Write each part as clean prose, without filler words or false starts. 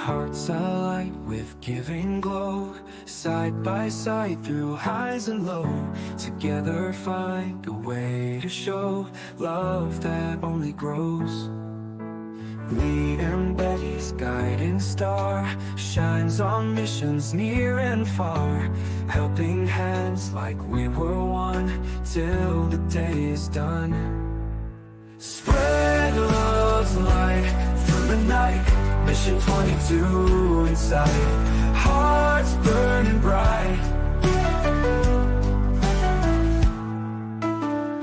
hearts alight with giving glow. Side by side through highs and lows, together find a way to show love that only grows. Lee and Betty's guiding star shines on missions near and far, helping hands like we were one till the day is done. Spread love's light through the night, Mission 22 in sight, hearts burning bright.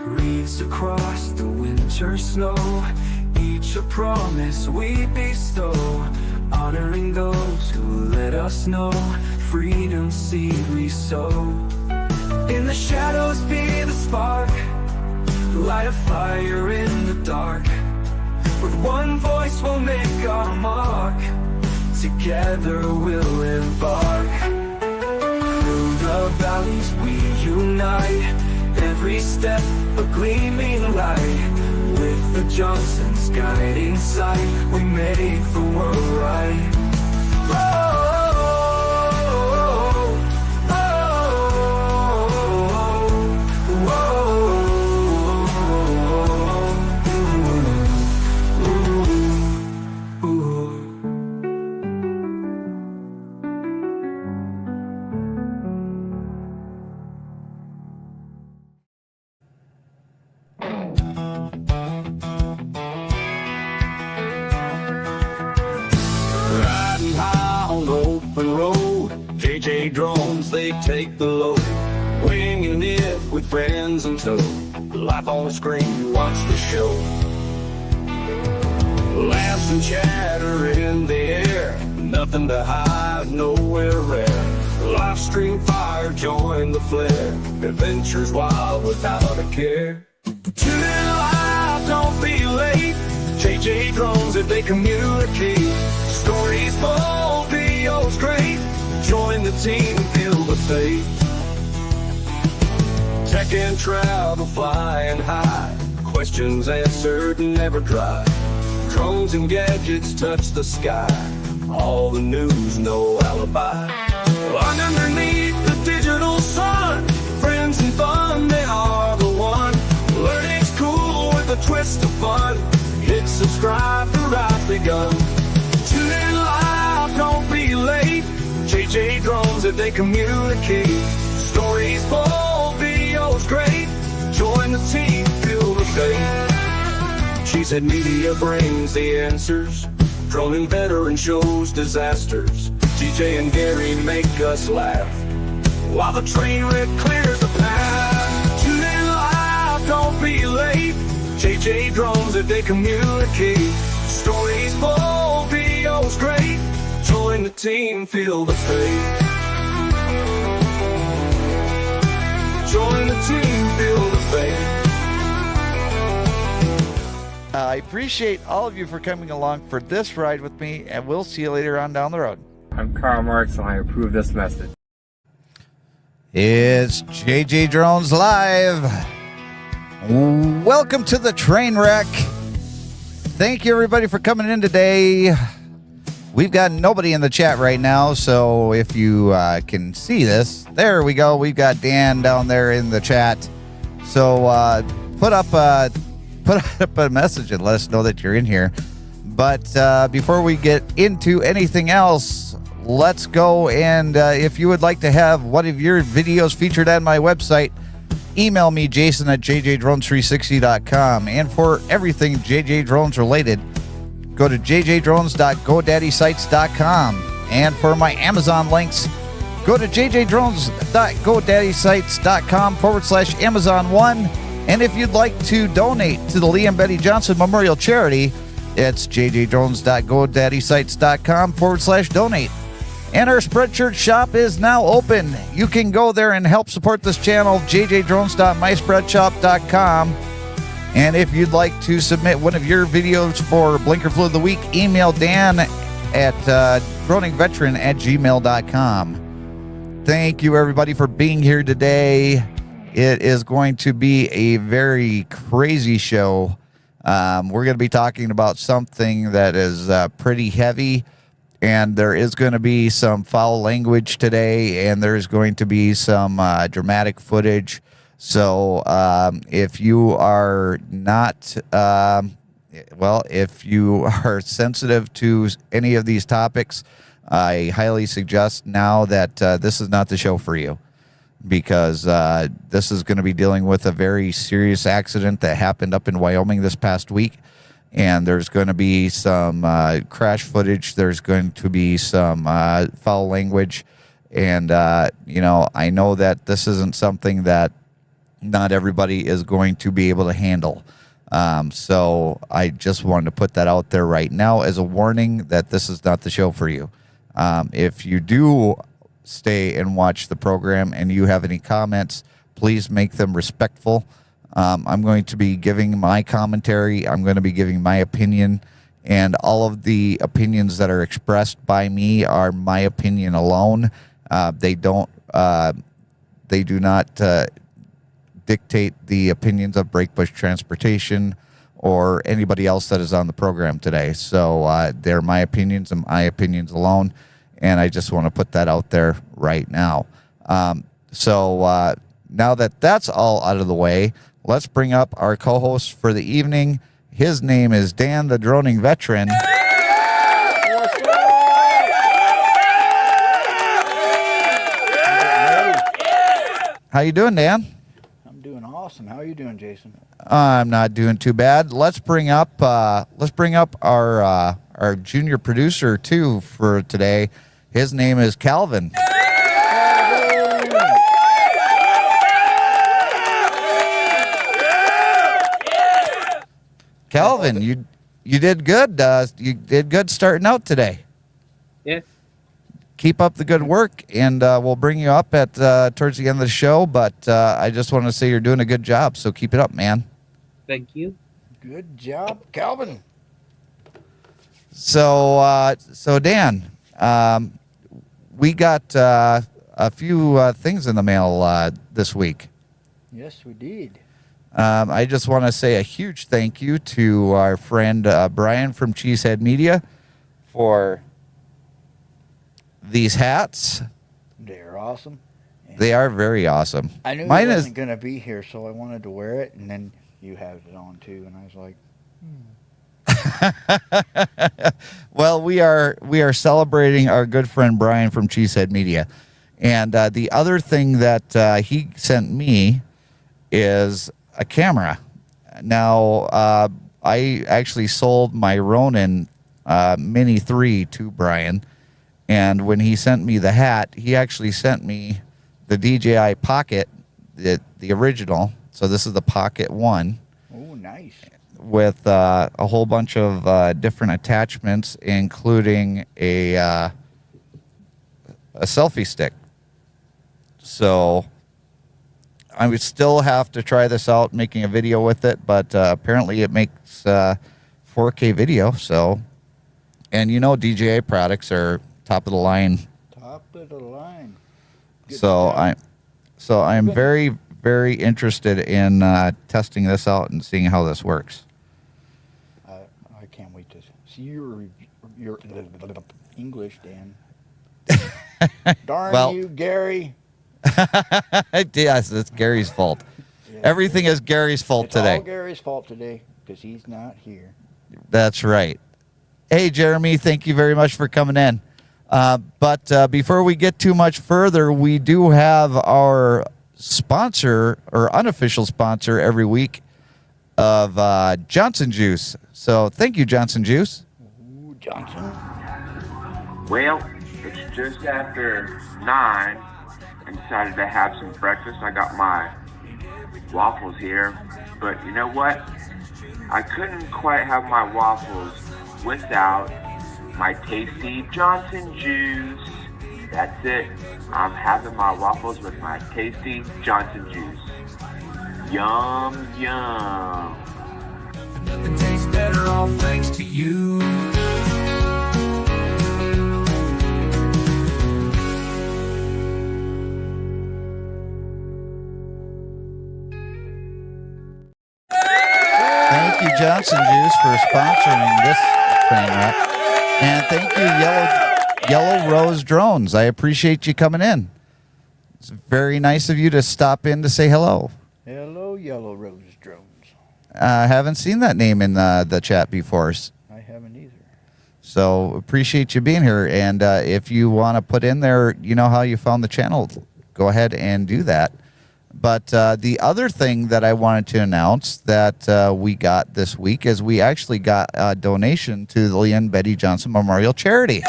Wreaths across the winter snow, each a promise we bestow, honoring those who let us know freedom seed we sow. In the shadows be the spark, light a fire in the dark. With one voice we'll make our mark, together we'll embark. Through the valleys we unite, every step a gleaming light. With the Johnsons guiding sight, we make the world right. JJDrones, they take the load, winging it with friends in tow. Life on the screen, you watch the show. Laughs and chatter in the air, nothing to hide, nowhere rare. Live stream fire, join the flare, adventures wild without a care. Tune in live, don't be late. JJDrones, if they communicate, stories bold, videos great. Join the team, feel the faith. Tech and travel, flying high, questions answered, never dry. Drones and gadgets touch the sky, all the news, no alibi. Underneath the digital sun, friends and fun, they are the one. Learning's cool with a twist of fun. Hit subscribe, the ride's begun. Tune in live, don't be late. JJDrones, if they communicate, stories bold, videos great. Join the team, feel the faith. Cheesehead Media brings the answers, drone and veteran shows disasters. DJ and Gary make us laugh, while the train wreck clears the path. Tune in live, don't be late. JJDrones, if they communicate, stories bold, videos great. Join the team, feel the faith. Join the team, feel the faith. I appreciate all of you for coming along for this ride with me, and we'll see you later on down the road. I'm Karl Marx, and I approve this message. It's JJDrones Live. Welcome to the train wreck. Thank you, everybody, for coming in today. We've got nobody in the chat right now, so if you can see this, there we go. We've got Dan down there in the chat. So put up a message and let us know that you're in here. But before we get into anything else, let's go and if you would like to have one of your videos featured on my website, email me, Jason at JJDrones360.com. And for everything JJDrones related, go to jjdrones.godaddysite.com. And for my Amazon links, go to jjdrones.godaddysite.com/Amazon1. And if you'd like to donate to the Lee and Betty Johnson Memorial Charity, it's jjdrones.godaddysite.com/donate. And our Spreadshirt shop is now open. You can go there and help support this channel, jjdrones.myspreadshop.com. And if you'd like to submit one of your videos for Blinker Flu of the Week, email Dan at droningveteran@gmail.com. Thank you, everybody, for being here today. It is going to be a very crazy show. We're going to be talking about something that is pretty heavy and there is going to be some foul language today, and there's going to be some dramatic footage. So if you are not, if you are sensitive to any of these topics, I highly suggest now that this is not the show for you, because this is going to be dealing with a very serious accident that happened up in Wyoming this past week. And there's going to be some crash footage. There's going to be some foul language. And, I know that this isn't something that not everybody is going to be able to handle. So I just wanted to put that out there right now as a warning that this is not the show for you. If you do stay and watch the program and you have any comments, please make them respectful. I'm going to be giving my commentary. I'm going to be giving my opinion, and all of the opinions that are expressed by me are my opinion alone. They do not dictate the opinions of Breakbush Transportation or anybody else that is on the program today. So they're my opinions and my opinions alone, and I just want to put that out there right now. So now that that's all out of the way, let's bring up our co-host for the evening. His name is Dan, the droning veteran. How you doing, Dan? I'm doing awesome. How are you doing, Jason? I'm not doing too bad. Let's bring up our junior producer too for today. His name is Calvin. Calvin, you did good. You did good starting out today. Yeah. Keep up the good work, and we'll bring you up at towards the end of the show. But I just want to say you're doing a good job, so keep it up, man. Thank you. Good job, Calvin. So Dan, we got a few things in the mail this week. Yes, we did. I just want to say a huge thank you to our friend Brian from Cheesehead Media for these hats. They're awesome. And They are very awesome. I knew Mine he is wasn't going to be here, so I wanted to wear it, and then you have it on too, and I was like, well, we are celebrating our good friend Brian from Cheesehead Media, and the other thing that he sent me is a camera. Now, I actually sold my Ronin Mini 3 to Brian, and when he sent me the hat, he actually sent me the DJI Pocket, the original. So this is the Pocket 1. oh, nice. With a whole bunch of different attachments, including a selfie stick. So I would still have to try this out, making a video with it, but apparently it makes 4K video. So, and DJI products are top of the line. Top of the line. Good So job. I'm very, very interested in testing this out and seeing how this works. I can't wait to see your English, Dan. Darn Well- you, Gary. Yes, it's Gary's fault. Yeah. Everything is Gary's fault It's today. all Gary's fault today because he's not here. That's right. Hey, Jeremy, thank you very much for coming in. But before we get too much further, we do have our sponsor, or unofficial sponsor every week, of Johnson Juice. So thank you, Johnson Juice. Ooh, Johnson. Well, it's just after 9. I decided to have some breakfast. I got my waffles here. But you know what? I couldn't quite have my waffles without my tasty Johnson juice. That's it. I'm having my waffles with my tasty Johnson juice. Yum, yum. Nothing tastes better, all thanks to you. Thank you, Johnson Juice, for sponsoring this train wreck. And thank you, Yellow Rose Drones. I appreciate you coming in. It's very nice of you to stop in to say hello. Hello, Yellow Rose Drones. I haven't seen that name in the chat before. I haven't either. So appreciate you being here. And if you want to put in there, you know how you found the channel, go ahead and do that. But the other thing that I wanted to announce that we got this week is we actually got a donation to the Lee and Betty Johnson Memorial Charity.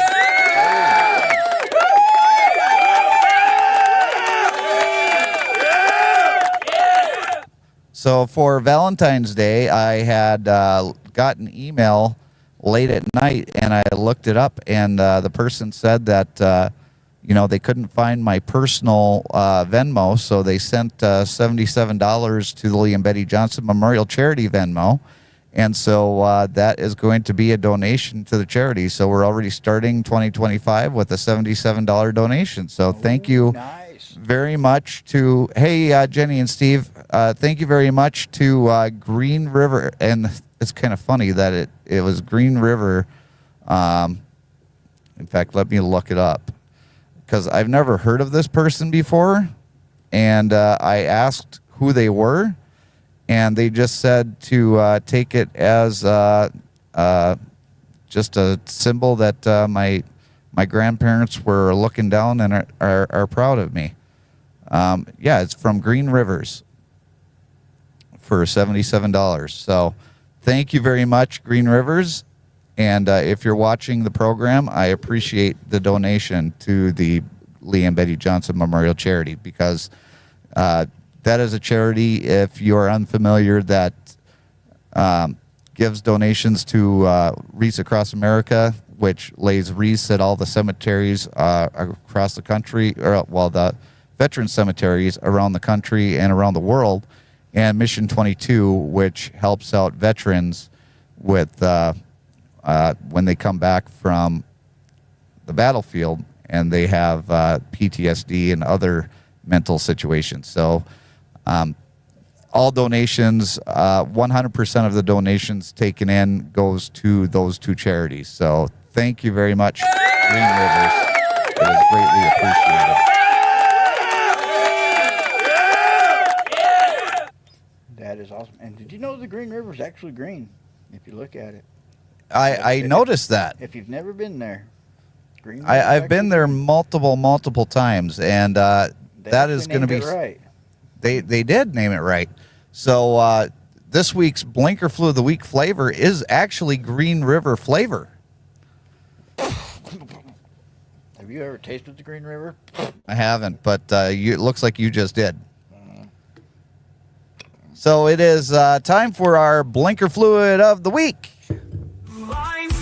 So for Valentine's Day, I had got an email late at night, and I looked it up, and the person said that, you know, they couldn't find my personal Venmo, so they sent $77 to the Lee and Betty Johnson Memorial Charity Venmo. And so that is going to be a donation to the charity. So we're already starting 2025 with a $77 donation. So thank you. Nice. Very much to, hey, Jenny and Steve, thank you very much to Green River. And it's kind of funny that it was Green River. In fact, let me look it up because I've never heard of this person before. And I asked who they were, and they just said to take it as just a symbol that my grandparents were looking down and are proud of me. Yeah, it's from Green Rivers for $77. So thank you very much, Green Rivers. And if you're watching the program, I appreciate the donation to the Lee and Betty Johnson Memorial Charity, because that is a charity, if you're unfamiliar, that gives donations to Wreaths Across America, which lays wreaths at all the cemeteries across the country, or well, the veteran cemeteries around the country and around the world, and Mission 22, which helps out veterans with when they come back from the battlefield and they have PTSD and other mental situations. So all donations, 100% of the donations taken in goes to those two charities. So thank you very much, Green Rivers. It is greatly appreciated. That is awesome. And did you know the Green River is actually green if you look at it? I noticed that. If you've never been there, Green River I've been there multiple times, and that is going to be right. They did name it right. So this week's Blinker Flu of the Week flavor is actually Green River flavor. Have you ever tasted the Green River? I haven't, but it looks like you just did. So it is time for our Blinker Fluid of the Week. Lines,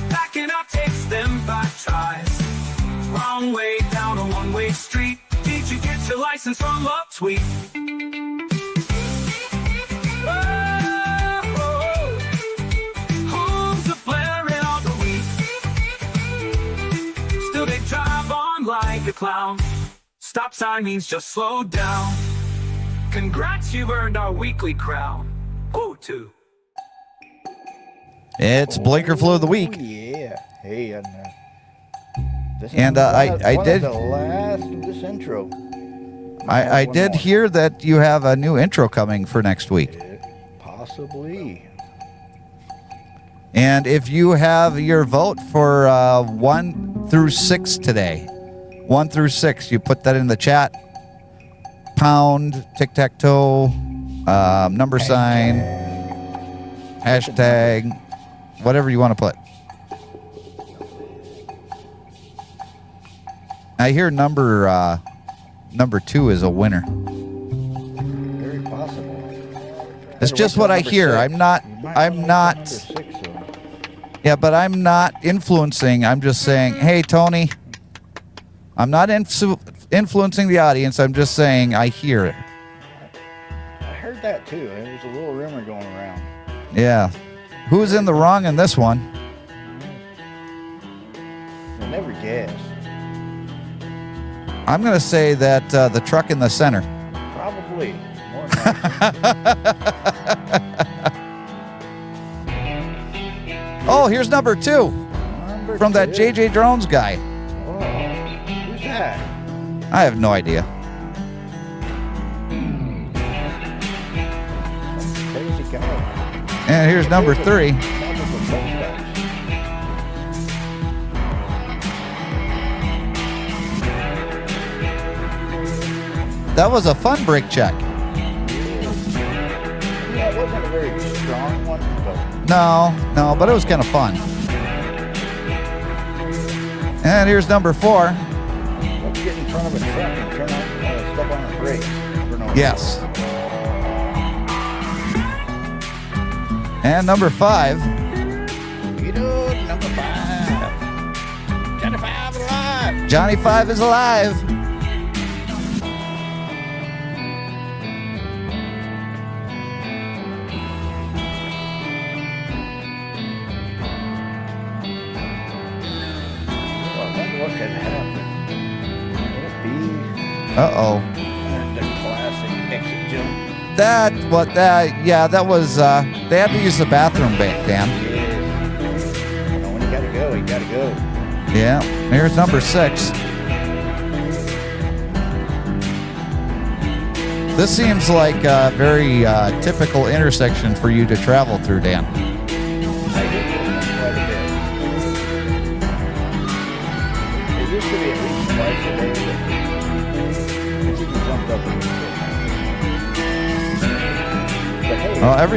backing up takes them 5 tries. Wrong way down a one-way street. Did you get your license from a tweet? Hooves are blaring all the week. Still they drive on like a clown. Stop sign means just slow down. Congrats, you've earned our weekly crown. Oh, too. It's Blinker Flu of the Week. Oh, yeah. Hey, this And is I one did. of the last of this intro. I did hear that you have a new intro coming for next week. Possibly. And if you have your vote for 1 through 6 today, 1 through 6, you put that in the chat. Pound, tic-tac-toe, number sign, hashtag, whatever you want to put. I hear number 2 is a winner. Very possible. It's just what I hear. I'm not. Yeah, but I'm not influencing. I'm just saying, hey, Tony, I'm not influencing the audience. I'm just saying I hear it. I heard that too. There was a little rumor going around. Yeah. Who's in the wrong in this one? You'll never guess. I'm going to say that the truck in the center. Probably. More than Oh, here's number 2. Number from that JJDrones guy. Oh, who's that? I have no idea. Crazy guy. And here's number 3. That was a fun brake check. Yeah, it wasn't a very strong one, but No, but it was kind of fun. And here's number 4. let's get in front of a truck and turn on, step on the brakes. For no Yes. And number 5. You know, number 5. Johnny 5 alive. Johnny 5 is alive. Well, I wonder what could happen. Would it be Uh-oh. the classic exit jump? That was, they had to use the bathroom bank, Dan. Yes. You know, when you gotta go, you gotta go. Yeah, here's number 6. This seems like a very typical intersection for you to travel through, Dan. I did this one quite a bit. It used to be at least twice a day, but it's even jumped up a little bit. But hey, Oh, it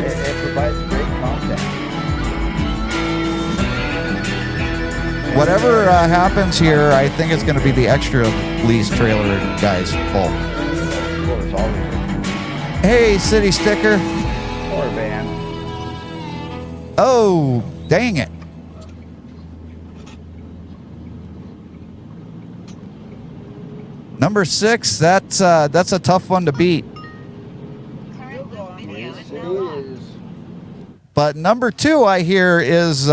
provides great content. Whatever happens here, I think it's going to be the extra lease trailer guys full. Of course, always Hey, city sticker. or van. Oh, dang it. Number 6, that's a tough one to beat. Yes, it is. But number 2, I hear, is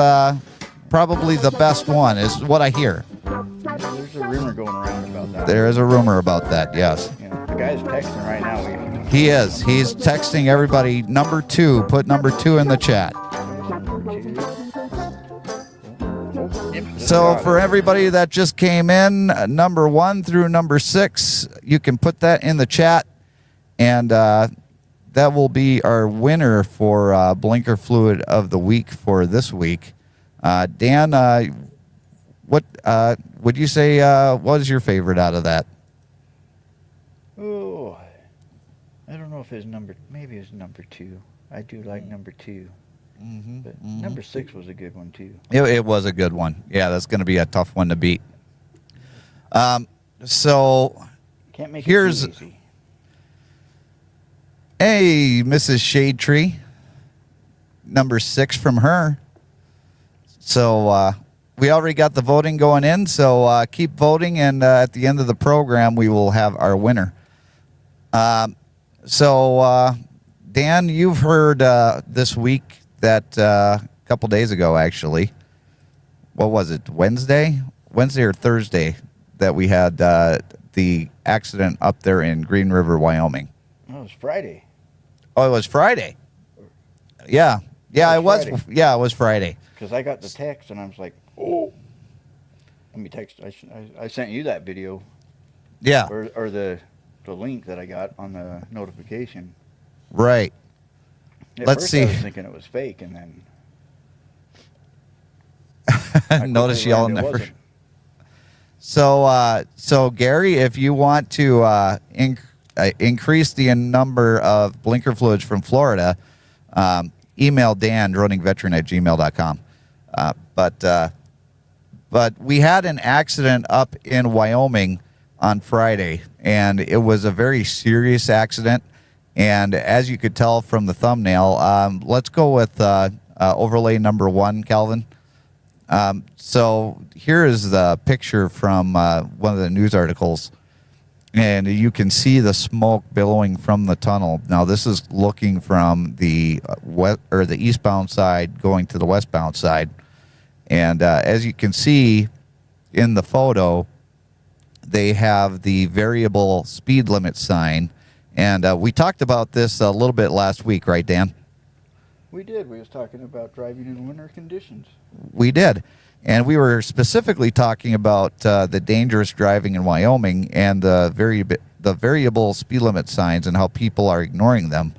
probably the best one, is what I hear. There's a rumor going around about that. There is a rumor about that, yes. You know, the guy's texting right now. He is. He's texting everybody, number 2. Put number 2 in the chat. So for everybody that just came in, number 1 through number 6, you can put that in the chat. And that will be our winner for Blinker Fluid of the Week for this week. Dan, what would you say was your favorite out of that? Oh, I don't know if it's maybe it's number 2. I do like number 2. But number 6 was a good one too. It was a good one. Yeah, that's going to be a tough one to beat. So Can't make here's it too easy. Hey, Mrs. Shade Tree. Number 6 from her. So we already got the voting going in, so keep voting, and at the end of the program, we will have our winner. So, Dan, you've heard this week that a couple days ago, actually, what was it, Wednesday or Thursday, that we had the accident up there in Green River, Wyoming. Oh, it was Friday. Oh, it was Friday. Yeah, it was. Friday. Yeah, it was Friday. Because I got the text and I was like, oh. Let me text. I sent you that video. Yeah. Or the link that I got on the notification. Right. At Let's first see. I was thinking it was fake, and then Notice quickly y'all learned it never. wasn't. So Gary, if you want to increase the number of blinker fluids from Florida, email Dan, droningveteran@gmail.com. But we had an accident up in Wyoming on Friday, and it was a very serious accident. And as you could tell from the thumbnail, let's go with overlay number 1, Calvin. So here is the picture from one of the news articles, and you can see the smoke billowing from the tunnel. Now this is looking from the the eastbound side going to the westbound side, and as you can see in the photo, they have the variable speed limit sign, and we talked about this a little bit last week, right, Dan? We did. We was talking about driving in winter conditions. We did. And we were specifically talking about the dangerous driving in Wyoming and the variable speed limit signs and how people are ignoring them.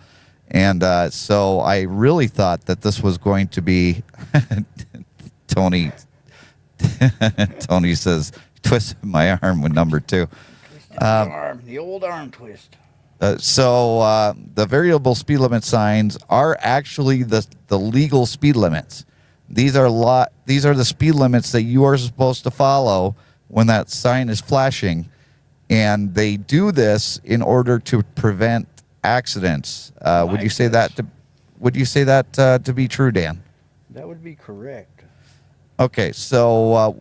And so I really thought that this was going to be Tony. Tony says, twisted my arm with number 2. The old arm twist. So the variable speed limit signs are actually the legal speed limits. These are the speed limits that you are supposed to follow when that sign is flashing, and they do this in order to prevent accidents. Would you say that? Would you say that to be true, Dan? That would be correct. Okay, so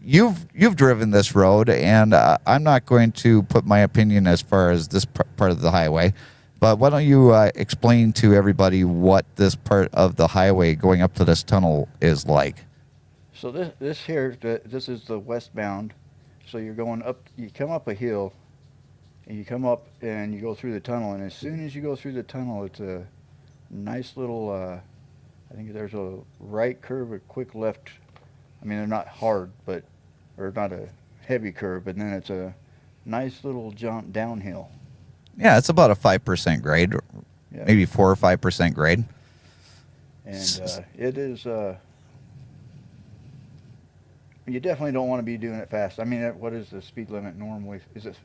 you've driven this road, and I'm not going to put my opinion as far as this part of the highway, but why don't you explain to everybody what this part of the highway going up to this tunnel is like? So this here, this is the westbound. So you're going up, you come up a hill, and you come up and you go through the tunnel, and as soon as you go through the tunnel, it's a nice little, I think there's a right curve, a quick left. I mean, they're not hard, but, or not a heavy curve, but then it's a nice little jump downhill. Yeah, it's about a 5% grade, Yeah. maybe 4 or 5% grade. And it is, you definitely don't want to be doing it fast. I mean, what is the speed limit normally? Is it,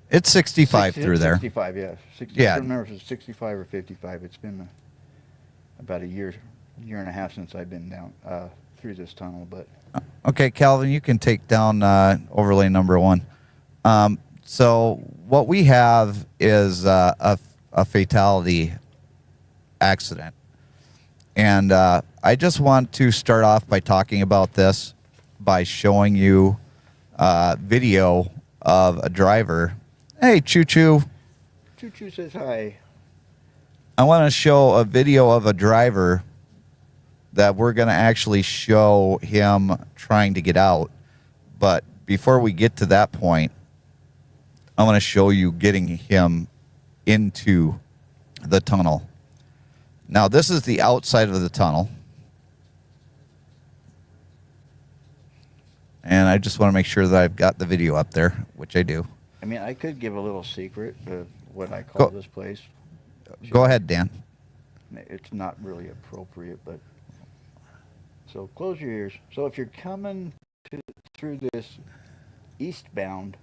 It's 65 through there. 65, yeah. 60, Yeah. I don't remember if it's 65 or 55. It's been about a year and a half since I've been down through this tunnel. But Okay, Calvin, you can take down overlay number 1. So what we have is a fatality accident. And I just want to start off by talking about this by showing you video of a driver. Hey, Choo Choo. Choo Choo says hi. I want to show a video of a driver that we're going to actually show him trying to get out. But before we get to that point, I want to show you getting him into the tunnel. Now, this is the outside of the tunnel. And I just want to make sure that I've got the video up there, which I do. I mean, I could give a little secret of what I call this place. Go ahead, Dan. It's not really appropriate, but so close your ears. So if you're coming through this eastbound,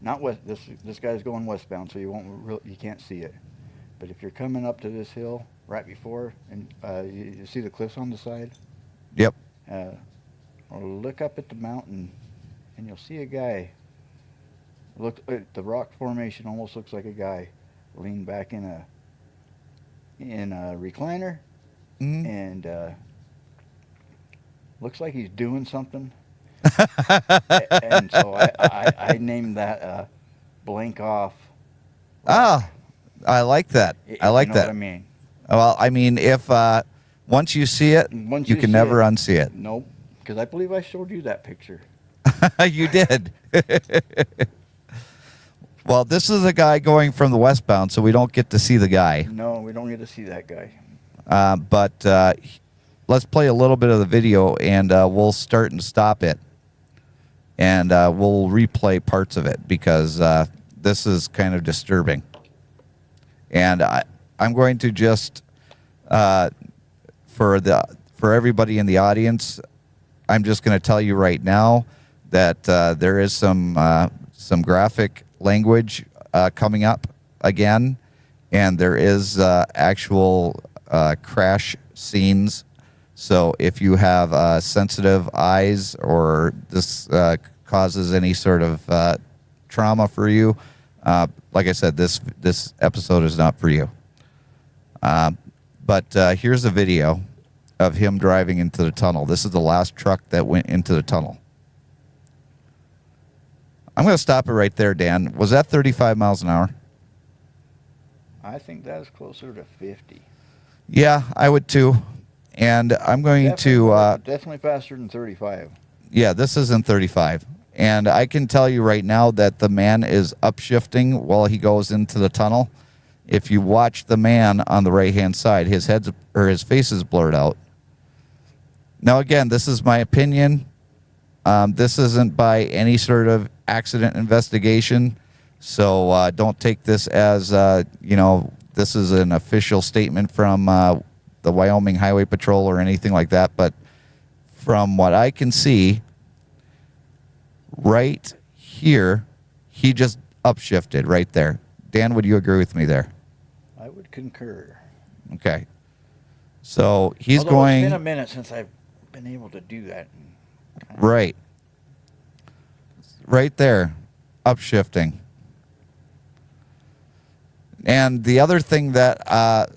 not west. This guy's going westbound, so you can't see it. But if you're coming up to this hill right before, and you see the cliffs on the side. Yep. Look up at the mountain, and you'll see a guy. Look, the rock formation almost looks like a guy leaned back in a recliner, and looks like he's doing something. And so I named that blank off. Ah, I like that. I like that. What I mean? Well, I mean, if once you see it, you can never unsee it. Nope, because I believe I showed you that picture. You did. Well, this is a guy going from the westbound, so we don't get to see the guy. No, we don't get to see that guy. But let's play a little bit of the video, and we'll start and stop it. And we'll replay parts of it, because this is kind of disturbing. And I'm going to just, for everybody in the audience, I'm just going to tell you right now that there is some graphic language coming up again, and there is actual crash scenes. So if you have sensitive eyes, or this causes any sort of trauma for you, like I said, this episode is not for you. But here's a video of him driving into the tunnel. This is the last truck that went into the tunnel. I'm going to stop it right there, Dan. Was that 35 miles an hour? I think that's closer to 50. Yeah, I would too. And I'm going definitely faster than 35. Yeah, this isn't 35. And I can tell you right now that the man is upshifting while he goes into the tunnel. if you watch the man on the right-hand side, his face is blurred out. Now, again, this is my opinion. This isn't by any sort of accident investigation, so don't take this as, this is an official statement from the Wyoming Highway Patrol or anything like that. But from what I can see, right here, he just upshifted right there. Dan, would you agree with me there? I would concur. Okay. So he's Although going... It's been a minute since I've been able to do that. Right. Right there. Upshifting. And the other thing that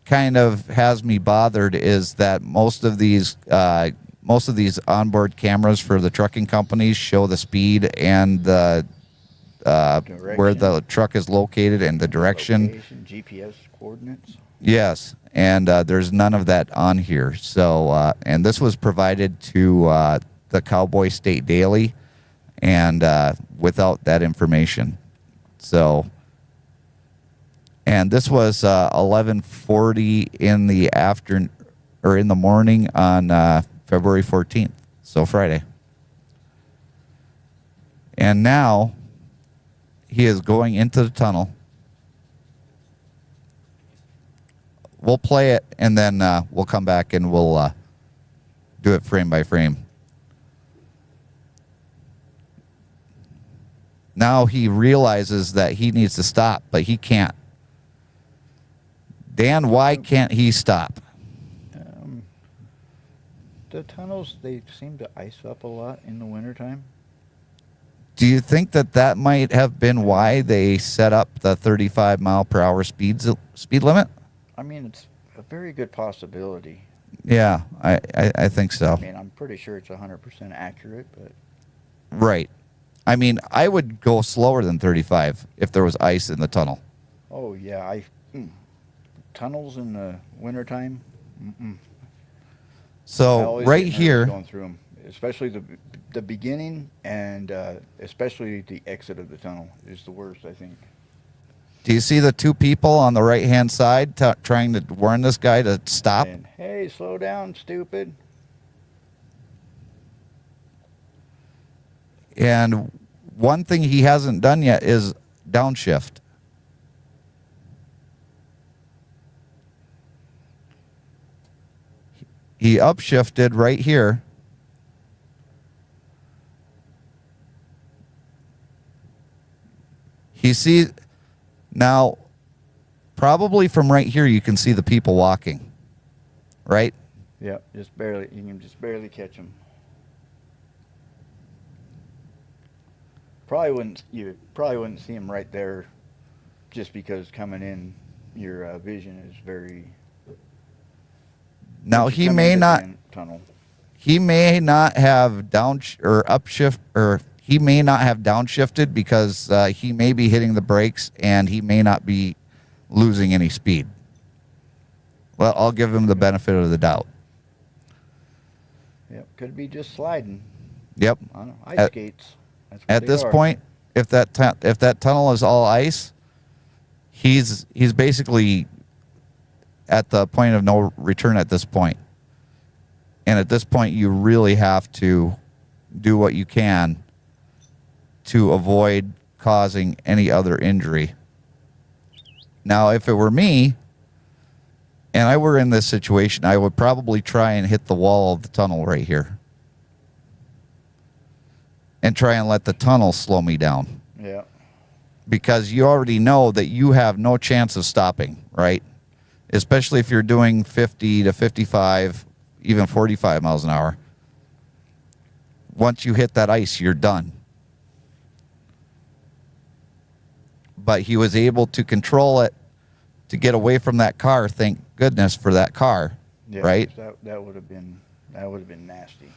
kind of has me bothered is that most of these onboard cameras for the trucking companies show the speed and the where the truck is located and the direction. Location, GPS coordinates. Yes, and there's none of that on here. So, and this was provided to the Cowboy State Daily, and without that information. So, and this was 11:40 in the afternoon or in the morning on February 14th, so Friday. And now he is going into the tunnel. We'll play it, and then we'll come back and we'll do it frame by frame. Now he realizes that he needs to stop, but he can't. Dan, why can't he stop? The tunnels, they seem to ice up a lot in the wintertime. Do you think that might have been why they set up the 35 mile per hour speed limit? I mean, it's a very good possibility. Yeah, I think so. I mean, I'm pretty sure it's 100% accurate, but... Right. I mean, I would go slower than 35 if there was ice in the tunnel. Oh, yeah. Tunnels in the wintertime? So right here... Going through them, especially the beginning and especially the exit of the tunnel is the worst, I think. Do you see the two people on the right-hand side trying to warn this guy to stop? And, hey, slow down, stupid. And one thing he hasn't done yet is downshift. He upshifted right here. He sees... Now, probably from right here, you can see the people walking, right? Yep, just barely. You can just barely catch them. You probably wouldn't see them right there, just because coming in, your vision is very. Now he may not. Tunnel. He may not have upshift, or he may not have downshifted because he may be hitting the brakes and he may not be losing any speed. Well, I'll give him the benefit of the doubt. Yep, could be just sliding. Yep. On ice skates. That's what At they this are. point, if that tunnel is all ice, he's basically at the point of no return at this point. And at this point, you really have to do what you can to avoid causing any other injury. Now, if it were me, and I were in this situation, I would probably try and hit the wall of the tunnel right here. And try and let the tunnel slow me down. Yeah. Because you already know that you have no chance of stopping, right? Especially if you're doing 50 to 55, even 45 miles an hour. Once you hit that ice, you're done. But he was able to control it to get away from that car. Thank goodness for that car, Yeah, right? That would have been nasty.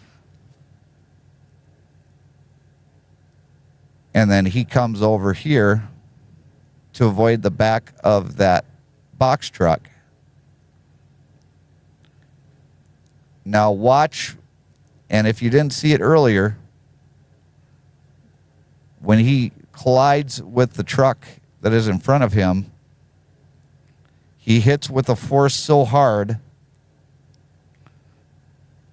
And then he comes over here to avoid the back of that box truck. Now watch, and if you didn't see it earlier, when he collides with the truck that is in front of him, he hits with a force so hard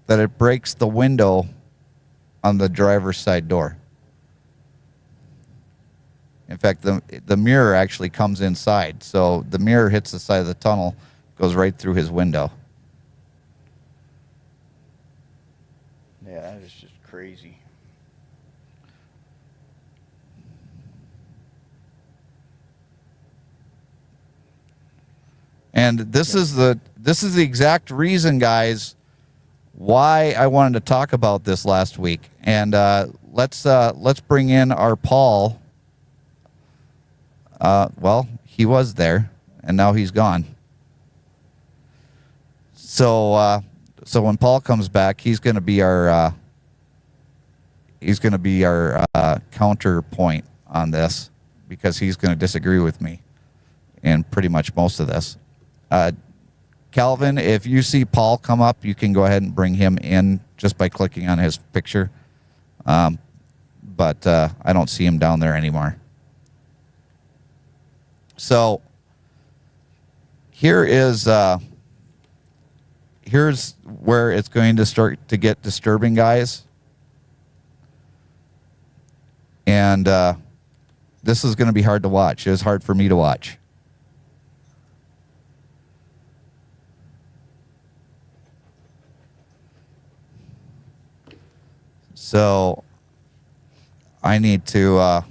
that it breaks the window on the driver's side door. In fact, the mirror actually comes inside. So the mirror hits the side of the tunnel, goes right through his window. Yeah, that is just crazy. And this is the exact reason, guys, why I wanted to talk about this last week. And let's bring in our Paul. Well, he was there, and now he's gone. So when Paul comes back, he's going to be our counterpoint on this, because he's going to disagree with me in pretty much most of this. Calvin, if you see Paul come up, you can go ahead and bring him in just by clicking on his picture. But I don't see him down there anymore. So here's where it's going to start to get disturbing, guys. And this is going to be hard to watch. It was hard for me to watch. So I need to all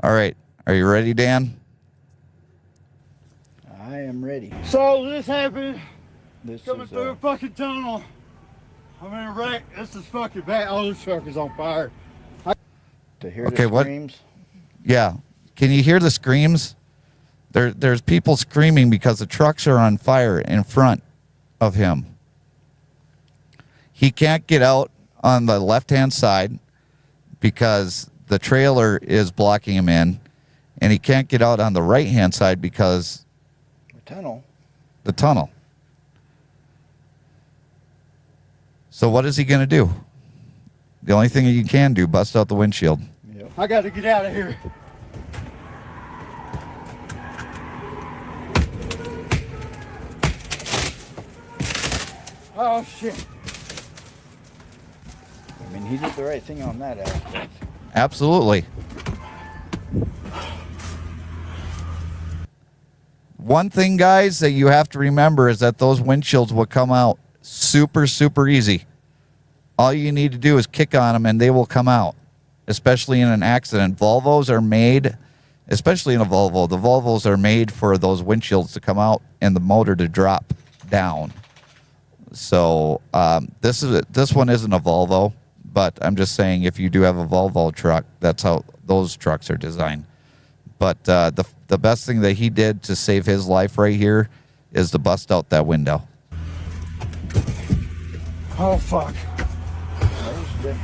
right. Are you ready, Dan? I am ready. So this happened This coming is, through a fucking tunnel. I'm in a wreck. This is fucking bad. Oh, this truck is on fire. to hear Okay, the what- screams. Yeah. Can you hear the screams? There's people screaming because the trucks are on fire in front of him. He can't get out on the left-hand side because the trailer is blocking him in, and he can't get out on the right-hand side because The tunnel. the tunnel. So what is he going to do? The only thing you can do, bust out the windshield. Yep. I got to get out of here. Oh shit. I mean, he did the right thing on that aspect. Absolutely. One thing, guys, that you have to remember is that those windshields will come out super, super easy. All you need to do is kick on them and they will come out, especially in an accident. Volvos are made, especially in a Volvo, the Volvos are made for those windshields to come out and the motor to drop down. So this one isn't a Volvo, but I'm just saying if you do have a Volvo truck, that's how those trucks are designed. But the best thing that he did to save his life right here is to bust out that window. Oh fuck. That was good.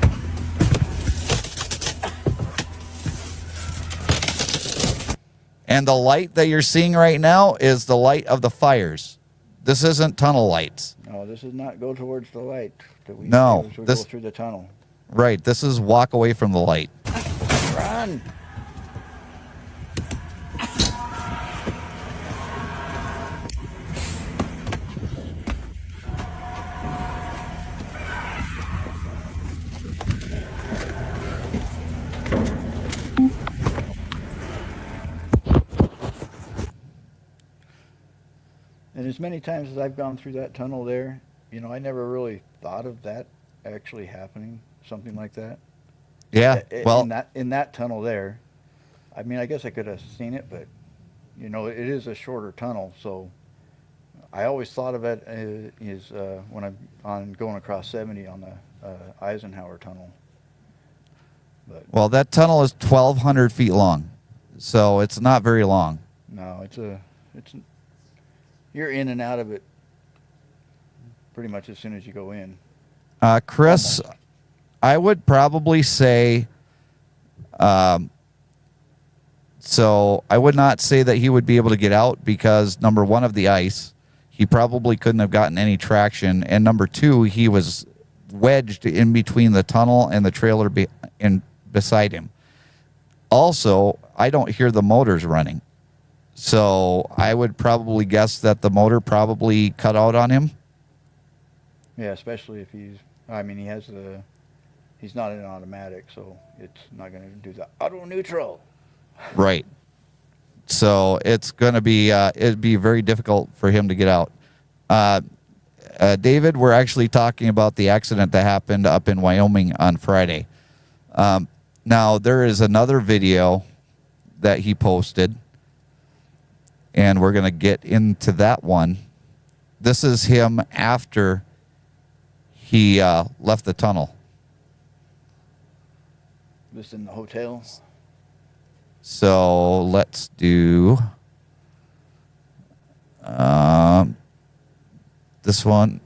And the light that you're seeing right now is the light of the fires. This isn't tunnel lights. No, this is not go towards the light. That we No, as we this- go through the tunnel. Right, this is walk away from the light. Run! And as many times as I've gone through that tunnel there, you know, I never really thought of that actually happening, something like that. Yeah, well, in that tunnel there, I mean, I guess I could have seen it, but you know, it is a shorter tunnel, so I always thought of it as when I'm going across 70 on the Eisenhower tunnel. But well, that tunnel is 1,200 feet long, so it's not very long. no, you're in and out of it pretty much as soon as you go in. Chris, I would probably say, so I would not say that he would be able to get out because, number one, of the ice. He probably couldn't have gotten any traction. And number two, he was wedged in between the tunnel and the trailer beside him. Also, I don't hear the motors running. So I would probably guess that the motor probably cut out on him. Yeah, especially if he's, I mean, he's not in automatic, so it's not going to do the auto neutral. Right. So it's going to be, it'd be very difficult for him to get out. David, we're actually talking about the accident that happened up in Wyoming on Friday. Now, there is another video that he posted, and we're going to get into that one. This is him after he left the tunnel. This in the hotel? So let's do this one.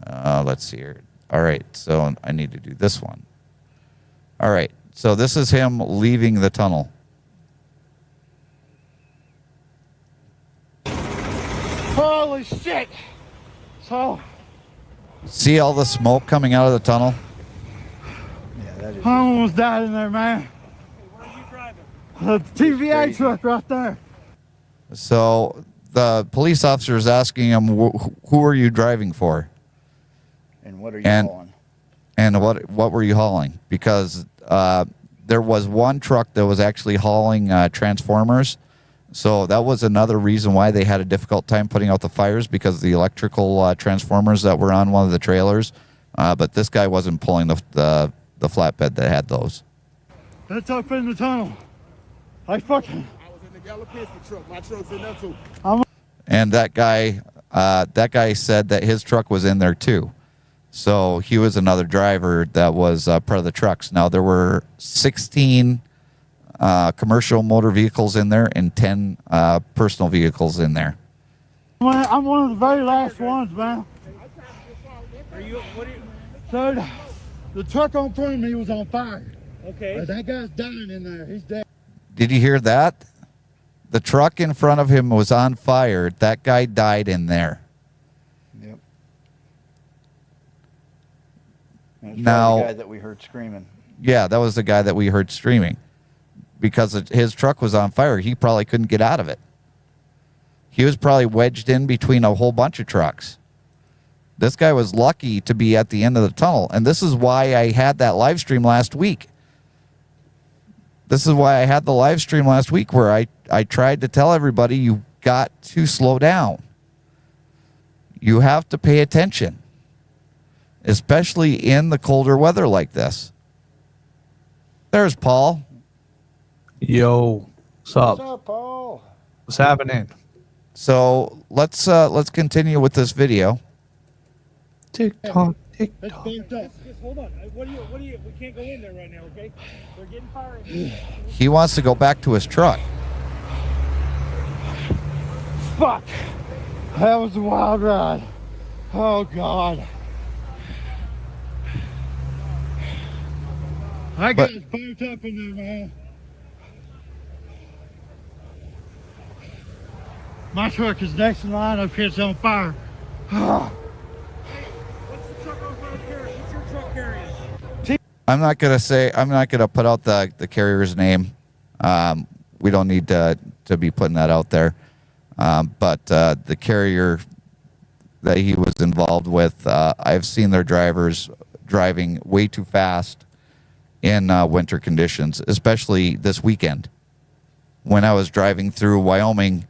Let's see here. All right, so I need to do this one. All right, so this is him leaving the tunnel. Holy shit! So, See all the smoke coming out of the tunnel? Yeah, that is. I almost died in there, man. Where are you driving? The TVA truck right there. So the police officer is asking him, who are you driving for? And what are you And- hauling? And what were you hauling? Because there was one truck that was actually hauling transformers. So that was another reason why they had a difficult time putting out the fires, because of the electrical transformers that were on one of the trailers. But this guy wasn't pulling the flatbed that had those. That's up in the tunnel. I fucking. I was in the Galapinski truck. My truck's in there too. And that guy said that his truck was in there too. So he was another driver that was part of the trucks. Now, there were 16 commercial motor vehicles in there and 10 personal vehicles in there. I'm one of the very last ones, man. Are you? What are you? So the truck on front of me was on fire. Okay. That guy's dying in there. He's dead. Did you hear that? The truck in front of him was on fire. That guy died in there. Yep. And it's Now- probably the guy that we heard screaming. Yeah, that was the guy that we heard screaming. Because his truck was on fire, he probably couldn't get out of it. He was probably wedged in between a whole bunch of trucks. This guy was lucky to be at the end of the tunnel. And this is why I had that live stream last week. This is why I had the live stream last week where I tried to tell everybody, you got to slow down. You have to pay attention, especially in the colder weather like this. There's Paul. Yo, what's up? What's up, Paul? What's happening? So let's continue with this video. TikTok, It's TikTok. bumped up. Just hold on. What do you? We can't go in there right now, okay? We're getting fired. He wants to go back to his truck. Fuck. That was a wild ride. Oh, God. That But- guy's burnt up in there, man. My truck is next in line up here. It's on fire. What's the truck on front carrying? What's your truck carrying? I'm not gonna put out the carrier's name. We don't need to be putting that out there. But the carrier that he was involved with, I've seen their drivers driving way too fast in winter conditions, especially this weekend. When I was driving through Wyoming,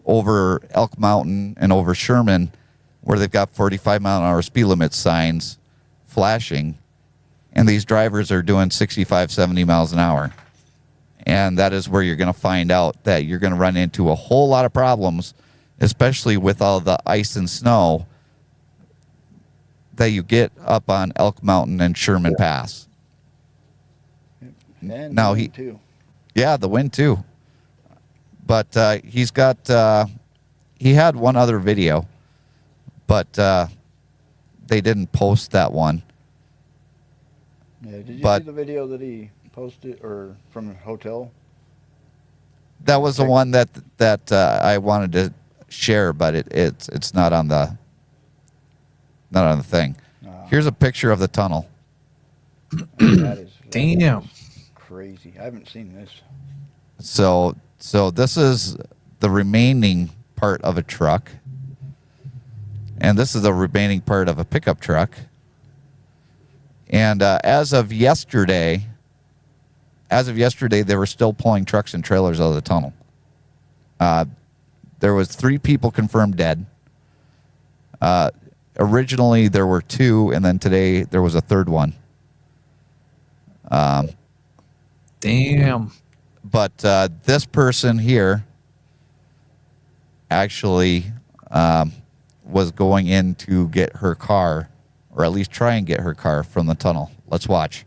over Elk Mountain and over Sherman, where they've got 45-mile-an-hour speed limit signs flashing, and these drivers are doing 65, 70 miles an hour. And that is where you're going to find out that you're going to run into a whole lot of problems, especially with all the ice and snow that you get up on Elk Mountain and Sherman Pass. And Now me he- too. Yeah, the wind too. But he's got, he had one other video, but they didn't post that one. Yeah, did you but- see the video that he posted or from a hotel? That was the one that I wanted to share, but it's not on the thing. Here's a picture of the tunnel. That is Damn. crazy. I haven't seen this. So this is the remaining part of a truck. And this is the remaining part of a pickup truck. And as of yesterday, they were still pulling trucks and trailers out of the tunnel. There was 3 people confirmed dead. Originally, there were 2, and then today there was a 3rd one. Damn. But this person here actually was going in to get her car, or at least try and get her car from the tunnel. Let's watch.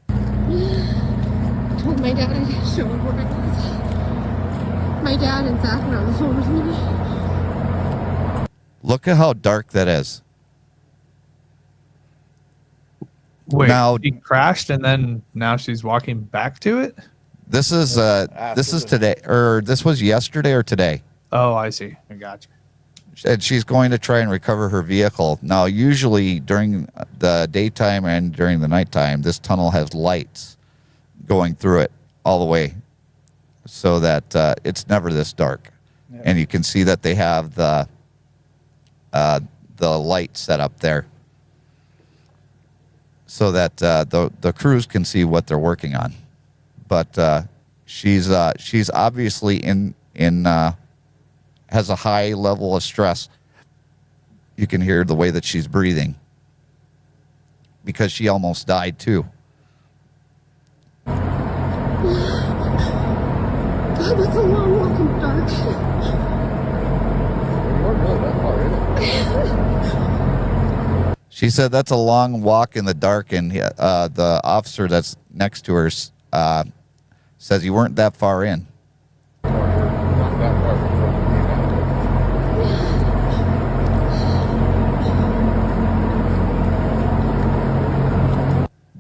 Told my dad I'd show him where I was. My dad and Zach were on the phone with me. Look at how dark that is. Wait, Now- she crashed and then now she's walking back to it? This is today, or this was yesterday or today. Oh, I see. I got you. And she's going to try and recover her vehicle. Now, usually during the daytime and during the nighttime, this tunnel has lights going through it all the way, so that it's never this dark. Yeah. And you can see that they have the light set up there, so that the crews can see what they're working on. But she's obviously in has a high level of stress. You can hear the way that she's breathing, because she almost died too. God, that's a long walk in the dark. She said that's a long walk in the dark, and the officer that's next to her says you weren't that far in.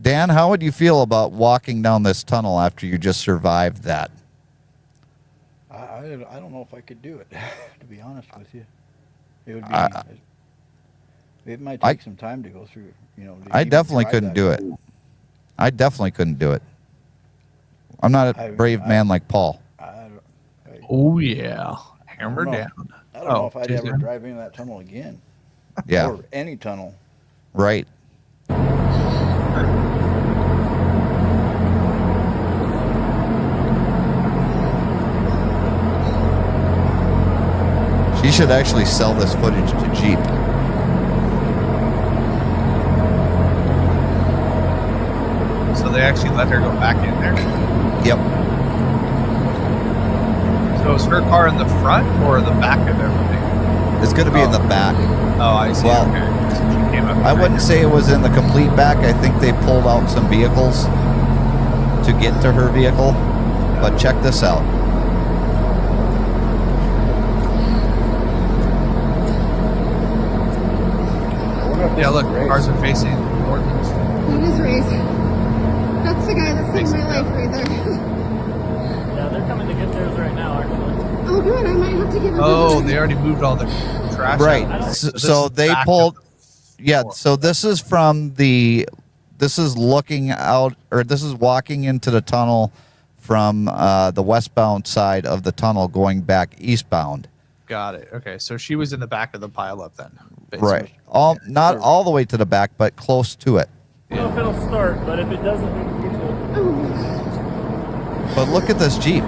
Dan, how would you feel about walking down this tunnel after you just survived that? I don't know if I could do it, to be honest with you. It would be. It might take some time to go through. I definitely couldn't do it. I definitely couldn't do it. I'm not a brave man like Paul. Oh, yeah. Hammer down. I don't know if I'd ever drive into that tunnel again. Yeah. Or any tunnel. Right. She should actually sell this footage to Jeep. So they actually let her go back in there? Yep. So is her car in the front or the back of everything? It's going to be in the back. Oh, I see. Well, okay. So she came up I wouldn't say it was in the complete back. I think they pulled out some vehicles to get to her vehicle. But check this out. Yeah, look, cars are facing north. That is Ray's. That's the guy that saved my life right there. Yeah, they're coming to get theirs right now, actually. Oh, good. I might have to give him. Oh, they already moved all the trash. Right. out. So they pulled. Yeah. So this is from the. This is looking out, or this is walking into the tunnel from the westbound side of the tunnel, going back eastbound. Got it. Okay, so she was in the back of the pileup then. Basically. Right. Not all the way to the back, but close to it. I don't know if it'll start, but if it doesn't, we can get you. But look at this Jeep. Oh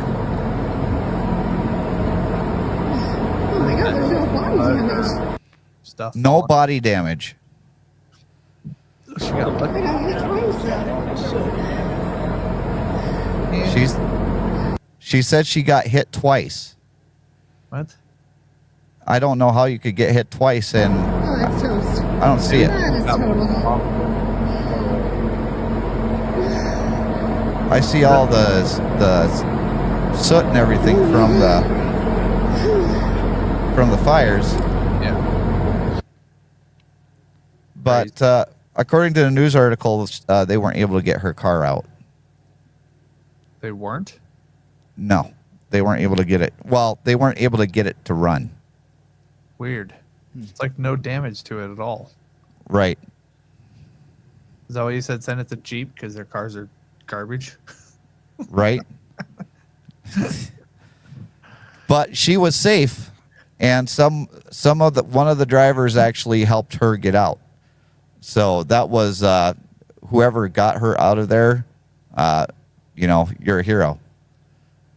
my God, there's no body damage. Stuff. No body damage. She got lucky. I got hit twice. She said she got hit twice. What? I don't know how you could get hit twice, and Oh, that's toast. I don't see it. That is total. I see all the soot and everything from the fires. Yeah. But according to the news article, they weren't able to get her car out. They weren't? No, they weren't able to get it. Well, they weren't able to get it to run. Weird. It's like no damage to it at all. Right. Is that why you said send it to Jeep because their cars are garbage? Right. But she was safe, and one of the drivers actually helped her get out. So that was whoever got her out of there. You're a hero.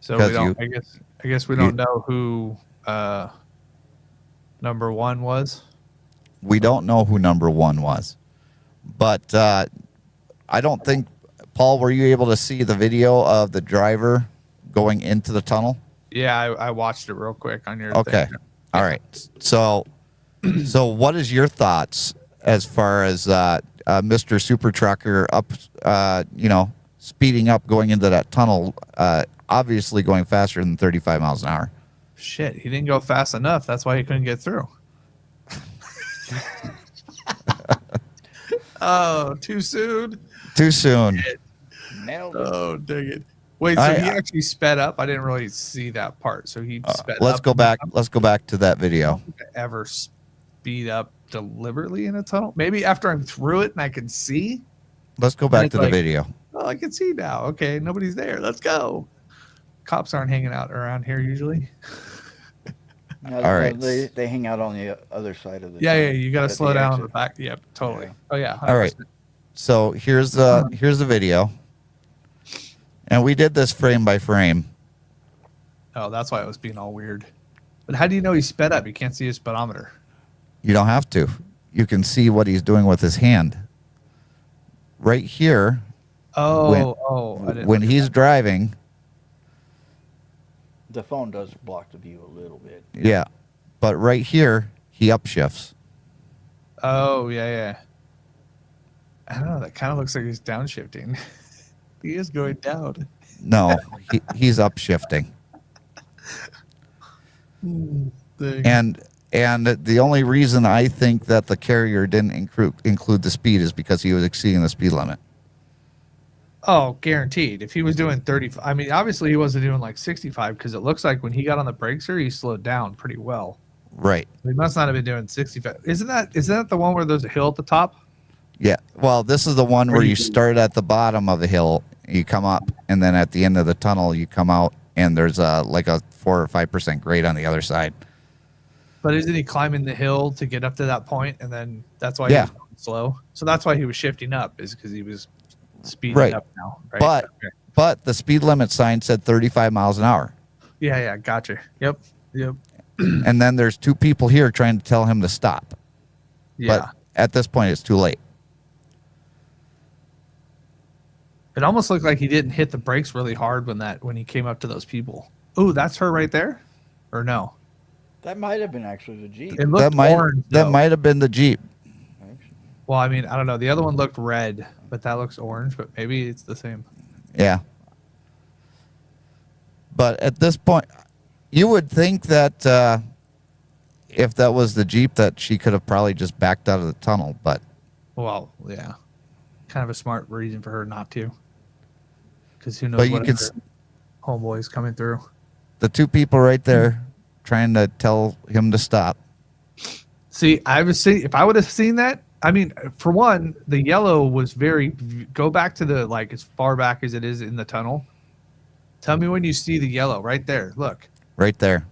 So we don't. I guess we don't know who number one was. We don't know who number one was, but I don't think. Paul, were you able to see the video of the driver going into the tunnel? Yeah, I watched it real quick on your Okay. thing. All right. So what is your thoughts as far as Mr. Super Trucker up, speeding up going into that tunnel, obviously going faster than 35 miles an hour? Shit, he didn't go fast enough. That's why he couldn't get through. Oh, too soon. Too soon. Nailed it. Oh, dang it. Wait, so he actually sped up? I didn't really see that part. So he sped up. Let's go back to that video. Ever speed up deliberately in a tunnel? Maybe after I'm through it and I can see. Let's go back to the video. Oh, I can see now. Okay, nobody's there. Let's go. Cops aren't hanging out around here usually. No, all right. They hang out on the other side of the. Yeah, you got to slow down on the back. Yep, totally. Yeah. Oh yeah. 100%. All right. So here's the video, and we did this frame by frame. Oh, that's why it was being all weird. But how do you know he sped up? You can't see his speedometer. You don't have to. You can see what he's doing with his hand. Right here. When he's driving. The phone does block the view a little bit. Yeah, but right here he upshifts. Oh yeah. I don't know. That kind of looks like he's downshifting. He is going down. No, he's upshifting. And the only reason I think that the carrier didn't include the speed is because he was exceeding the speed limit. Oh, guaranteed. If he was doing 35, I mean, obviously he wasn't doing like 65 because it looks like when he got on the brakes here, he slowed down pretty well. Right. He must not have been doing 65. Isn't that the one where there's a hill at the top? Yeah. Well, this is the one where you start at the bottom of the hill, you come up, and then at the end of the tunnel, you come out, and there's like a 4 or 5% grade on the other side. But isn't he climbing the hill to get up to that point, and then that's why he was going slow? So that's why he was shifting up, is because he was speeding up now. Right? But the speed limit sign said 35 miles an hour. Yeah, gotcha. Yep. And then there's two people here trying to tell him to stop. Yeah. But at this point, it's too late. It almost looked like he didn't hit the brakes really hard when he came up to those people. Ooh, that's her right there? Or no? That might have been actually the Jeep. It looked orange. That might have been the Jeep. Well, I mean, I don't know. The other one looked red, but that looks orange, but maybe it's the same. Yeah. But at this point, you would think that if that was the Jeep, that she could have probably just backed out of the tunnel, but... Well, yeah. Kind of a smart reason for her not to. Because who knows what homeboy's coming through. The two people right there trying to tell him to stop. See, if I would have seen that, I mean, for one, the yellow was go back to the, like, as far back as it is in the tunnel. Tell me when you see the yellow right there. Look. Right there.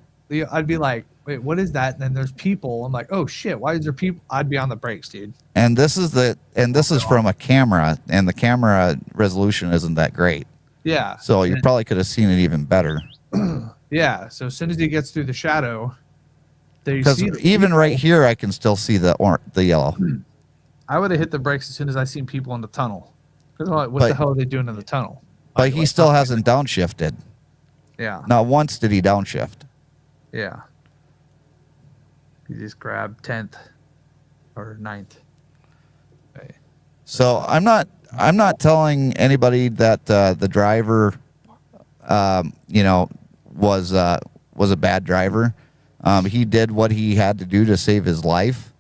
I'd be like, wait, what is that? And then there's people. I'm like, oh shit, why is there people? I'd be on the brakes, dude. And this is from a camera, and the camera resolution isn't that great. Yeah. So you probably could have seen it even better. Yeah. So as soon as he gets through the shadow, because even right here, I can still see the yellow. I would have hit the brakes as soon as I seen people in the tunnel. Because what the hell are they doing in the tunnel? But he still hasn't downshifted. Yeah. Not once did he downshift. Yeah. He just grabbed 10th or 9th. Okay. So I'm not telling anybody that the driver, was a bad driver. He did what he had to do to save his life.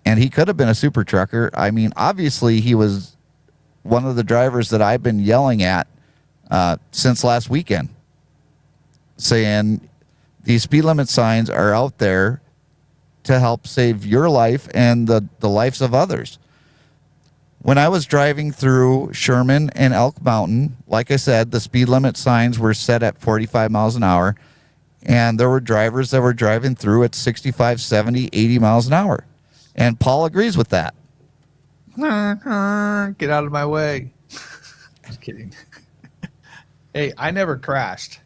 And he could have been a super trucker. I mean, obviously he was one of the drivers that I've been yelling at since last weekend, saying these speed limit signs are out there to help save your life and the lives of others. When I was driving through Sherman and Elk Mountain, like I said, the speed limit signs were set at 45 miles an hour, and there were drivers that were driving through at 65, 70, 80 miles an hour. And Paul agrees with that. Get out of my way. Just kidding. Hey, I never crashed.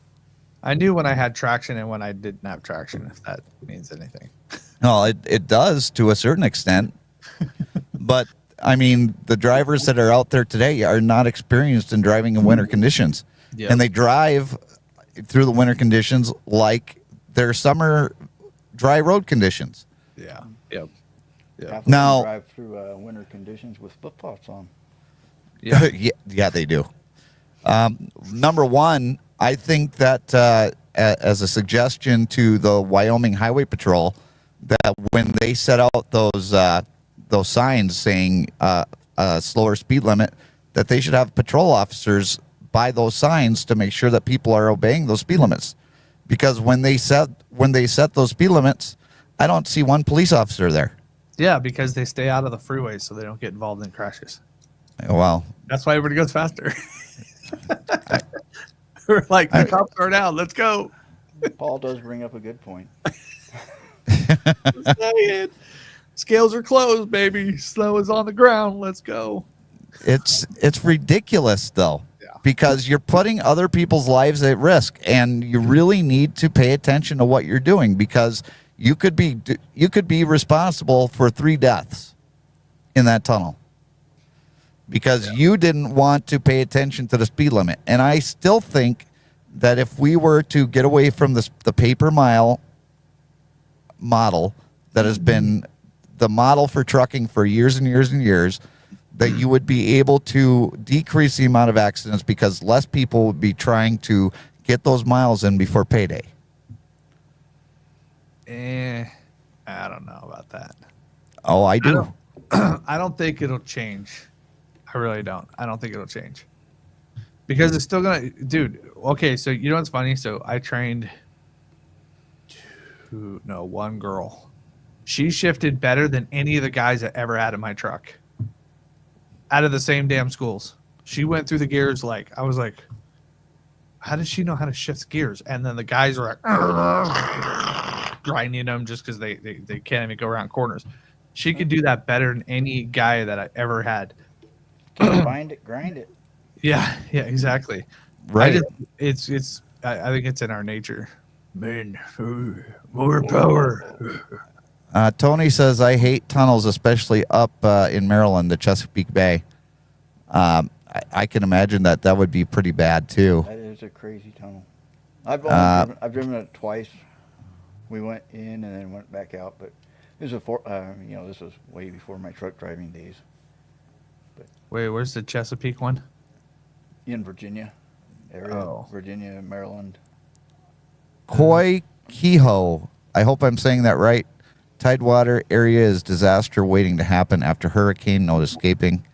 I knew when I had traction and when I didn't have traction, if that means anything. No, it does to a certain extent. But, I mean, the drivers that are out there today are not experienced in driving in winter conditions. Yep. And they drive through the winter conditions like they're summer dry road conditions. Yeah. Yep. Half of Now- them drive through winter conditions with flip-flops on. Yeah. Yeah, they do. Number one, I think that as a suggestion to the Wyoming Highway Patrol, that when they set out those signs saying a slower speed limit, that they should have patrol officers by those signs to make sure that people are obeying those speed limits. Because when they set those speed limits, I don't see one police officer there. Yeah, because they stay out of the freeway so they don't get involved in crashes. Well, That's why everybody goes faster. We're like, the cops are down. Let's go. Paul does bring up a good point. Scales are closed, baby. Snow is on the ground. Let's go. it's ridiculous though. Because you're putting other people's lives at risk, and you really need to pay attention to what you're doing, because you could be responsible for 3 deaths in that tunnel because you didn't want to pay attention to the speed limit. And I still think that if we were to get away from the paper mile model that has been the model for trucking for years and years and years, that you would be able to decrease the amount of accidents because less people would be trying to get those miles in before payday. I don't know about that. Oh, I do. I don't think it'll change. I really don't. I don't think it'll change. Because it's still going to... Dude, okay, so you know what's funny? So I trained one girl. She shifted better than any of the guys I ever had in my truck. Out of the same damn schools. She went through the gears I was like, how does she know how to shift gears? And then the guys are like grinding them just because they can't even go around corners. She could do that better than any guy that I ever had. Find it, grind it. Yeah, exactly. Right. I think it's in our nature. Men, more power. Tony says, I hate tunnels, especially up in Maryland, the Chesapeake Bay. I can imagine that would be pretty bad, too. That is a crazy tunnel. I've driven it twice. We went in and then went back out, but this was this was way before my truck driving days. But Wait, where's the Chesapeake one? in Virginia area, Oh. Virginia, Maryland. Koi Kehoe. I hope I'm saying that right. Tidewater area is disaster waiting to happen after hurricane, no escaping.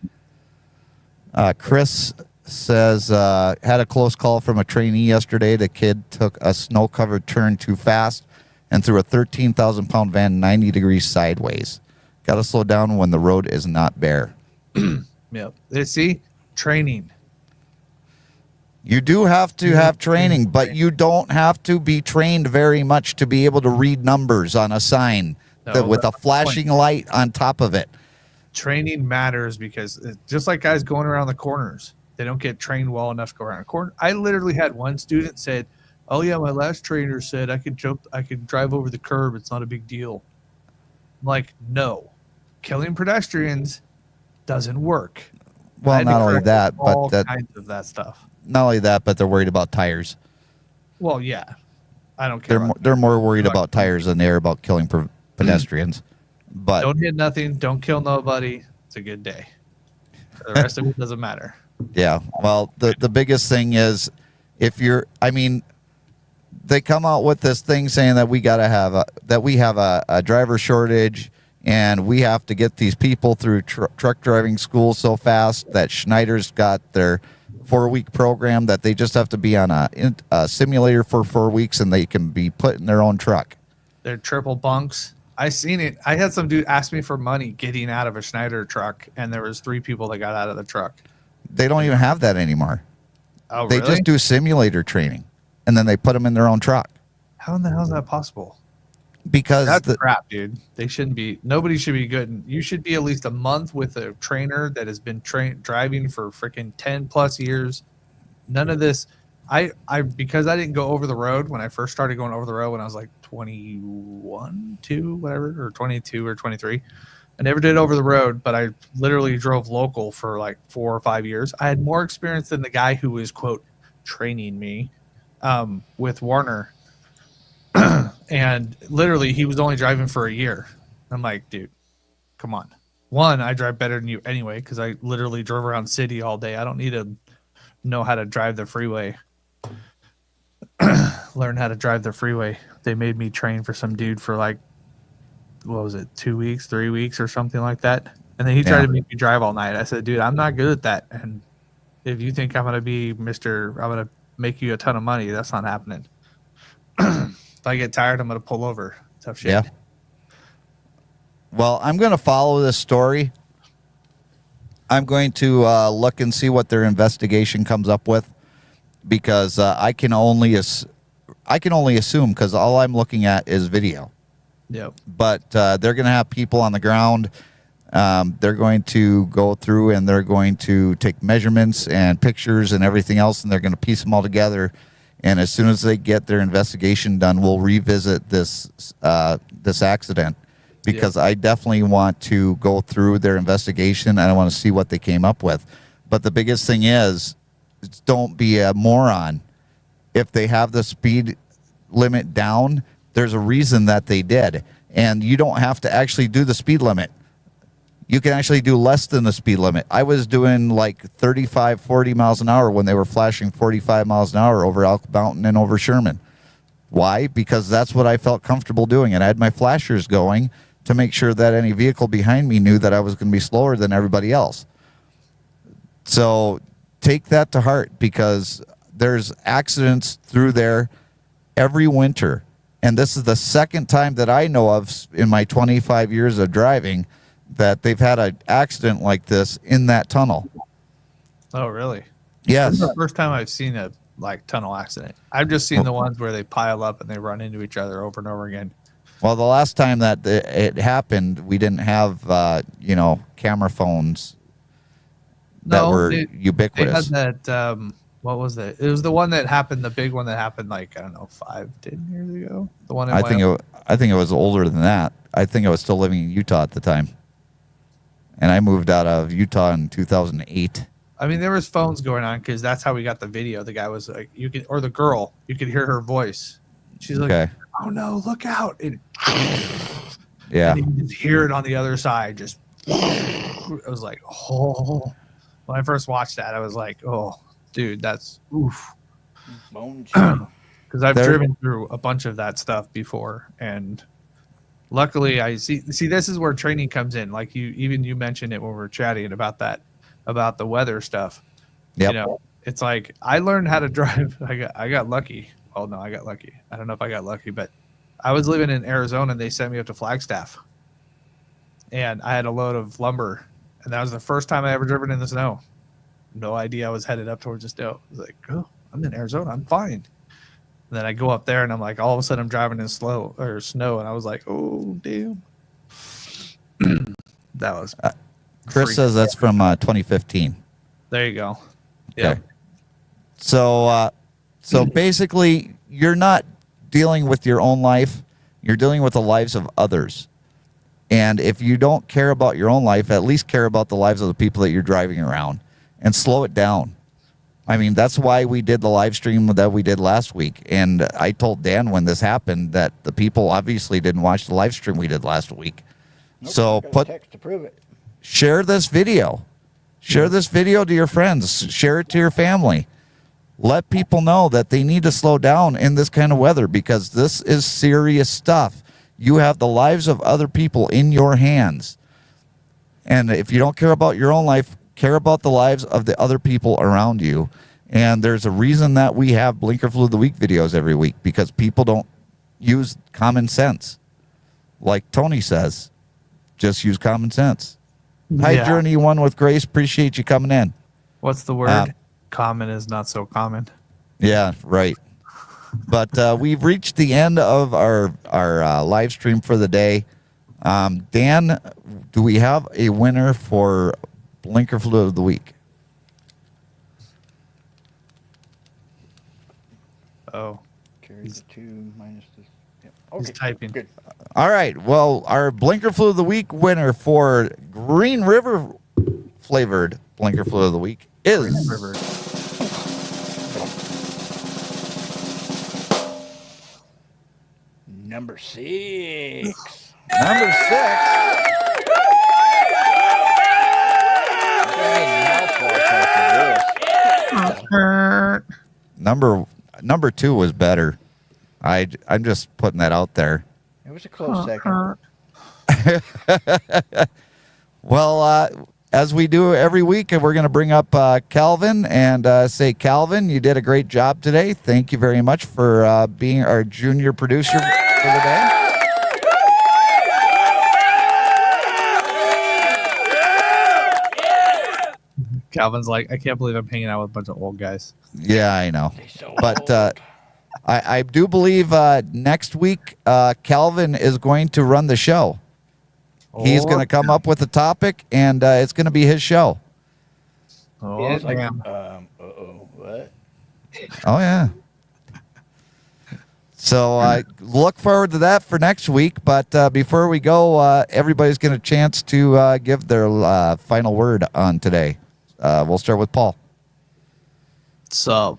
Chris says, had a close call from a trainee yesterday. The kid took a snow-covered turn too fast and threw a 13,000-pound van 90 degrees sideways. Got to slow down when the road is not bare. Yep. See? Training. You do have to have training, but you don't have to be trained very much to be able to read numbers on a sign with a flashing light on top of it. Training matters because just like guys going around the corners, they don't get trained well enough to go around a corner. I literally had one student said, "Oh yeah, my last trainer said I could drive over the curb. It's not a big deal." I'm like, no, killing pedestrians doesn't work. Well, not only that, but that kinds of that stuff. Not only that, but they're worried about tires. Well, yeah, I don't care. They're more worried about tires than they are about killing pedestrians. But don't hit nothing. Don't kill nobody. It's a good day. The rest of it doesn't matter. Yeah. Well, the biggest thing is they come out with this thing saying that we have a driver shortage and we have to get these people through truck driving school so fast that Schneider's got their 4-week program that they just have to be on a simulator for 4 weeks and they can be put in their own truck. They're triple bunks. I seen it. I had some dude ask me for money getting out of a Schneider truck, and there was 3 people that got out of the truck. They don't even have that anymore. Oh, they really? just do simulator training, and then they put them in their own truck. How in the hell is that possible? Because that's crap, dude. They shouldn't be. Nobody should be good. You should be at least a month with a trainer that has been driving for freaking 10+ years. None of this. Because I didn't go over the road when I first started going over the road when I was like 21, 2, whatever, or 22 or 23. I never did over the road, but I literally drove local for like 4 or 5 years. I had more experience than the guy who was, quote, training me with Warner. And literally he was only driving for a year. I'm like, dude, come on. One, I drive better than you anyway, because I literally drove around city all day. I don't need to know how to drive the freeway. Learn how to drive the freeway. They made me train for some dude for like, what was it, 2 weeks, 3 weeks or something like that. And then he tried to make me drive all night. I said, dude, I'm not good at that. And if you think I'm going to be I'm going to make you a ton of money, that's not happening. If I get tired, I'm going to pull over. Tough shit. Yeah. Well, I'm going to follow this story. I'm going to look and see what their investigation comes up with, because I can only assume, because all I'm looking at is video. Yep. But they're going to have people on the ground. They're going to go through and they're going to take measurements and pictures and everything else, and they're going to piece them all together. And as soon as they get their investigation done, we'll revisit this accident, because I definitely want to go through their investigation and I want to see what they came up with. But the biggest thing is don't be a moron. If they have the speed limit down, there's a reason that they did. And you don't have to actually do the speed limit. You can actually do less than the speed limit. I was doing like 35, 40 miles an hour when they were flashing 45 miles an hour over Elk Mountain and over Sherman. Why? Because that's what I felt comfortable doing. And I had my flashers going to make sure that any vehicle behind me knew that I was going to be slower than everybody else. So take that to heart, because there's accidents through there every winter. And this is the second time that I know of in my 25 years of driving that they've had an accident like this in that tunnel. Oh, really? Yes. This is the first time I've seen a tunnel accident. I've just seen the ones where they pile up and they run into each other over and over again. Well, the last time that it happened, we didn't have camera phones that were ubiquitous. They had that. What was it? It was the one that happened, the big one that happened like, I don't know, 5-10 years ago. The one in Wyoming. I think it was older than that. I think I was still living in Utah at the time. And I moved out of Utah in 2008. I mean, there was phones going on, because that's how we got the video. The guy was like, or the girl, you could hear her voice. She's like, oh no, look out. And, yeah. And you can just hear it on the other side. Just, it was like, oh. When I first watched that, I was like, oh, dude, that's oof. Because I've driven through a bunch of that stuff before, and luckily I see this is where training comes in. Like you mentioned it when we were chatting about that, about the weather stuff. Yep. It's like I learned how to drive. I got lucky. Well, no, I got lucky. I don't know if I got lucky, but I was living in Arizona and they sent me up to Flagstaff, and I had a load of lumber, and that was the first time I ever driven in the snow. No idea I was headed up towards the snow. I was like, oh, I'm in Arizona. I'm fine. And then I go up there and I'm like, all of a sudden I'm driving in snow, and I was like, oh, damn. That was. Chris says that's from 2015. There you go. Yeah. Okay. So basically, you're not dealing with your own life. You're dealing with the lives of others. And if you don't care about your own life, at least care about the lives of the people that you're driving around. And slow it down. I mean, that's why we did the live stream that we did last week. And I told Dan when this happened that the people obviously didn't watch the live stream we did last week. Nope, so text to prove it. Share this video. Share this video to your friends. Share it to your family. Let people know that they need to slow down in this kind of weather, because this is serious stuff. You have the lives of other people in your hands. And if you don't care about your own life, care about the lives of the other people around you. And there's a reason that we have Blinker Flu of the Week videos every week, because people don't use common sense. like Tony says, just use common sense. Hi, Yeah. Journey One with Grace. Appreciate you coming in. What's the word? Common is not so common. Yeah, right. But we've reached the end of our live stream for the day. Dan, do we have a winner for Blinker Fluid of the Week? Oh, Carry the 2 minus this. Yep. he's typing. Good. All right. Well, our Blinker Fluid of the Week winner for Green River flavored Blinker Fluid of the Week is River. Number 6. number 6. Number 2 was better. I'm just putting that out there. It was a close second. Well, as we do every week, we're going to bring up Calvin and say, Calvin, you did a great job today. Thank you very much for being our junior producer for the day. Calvin's like, I can't believe I'm hanging out with a bunch of old guys. Yeah, I know. So But old. I do believe next week Calvin is going to run the show. He's going to come up with a topic, and it's going to be his show. Oh, Yeah, damn. What? Oh, yeah. So look forward to that for next week. But before we go, everybody's going to chance to give their final word on today. We'll start with Paul. So,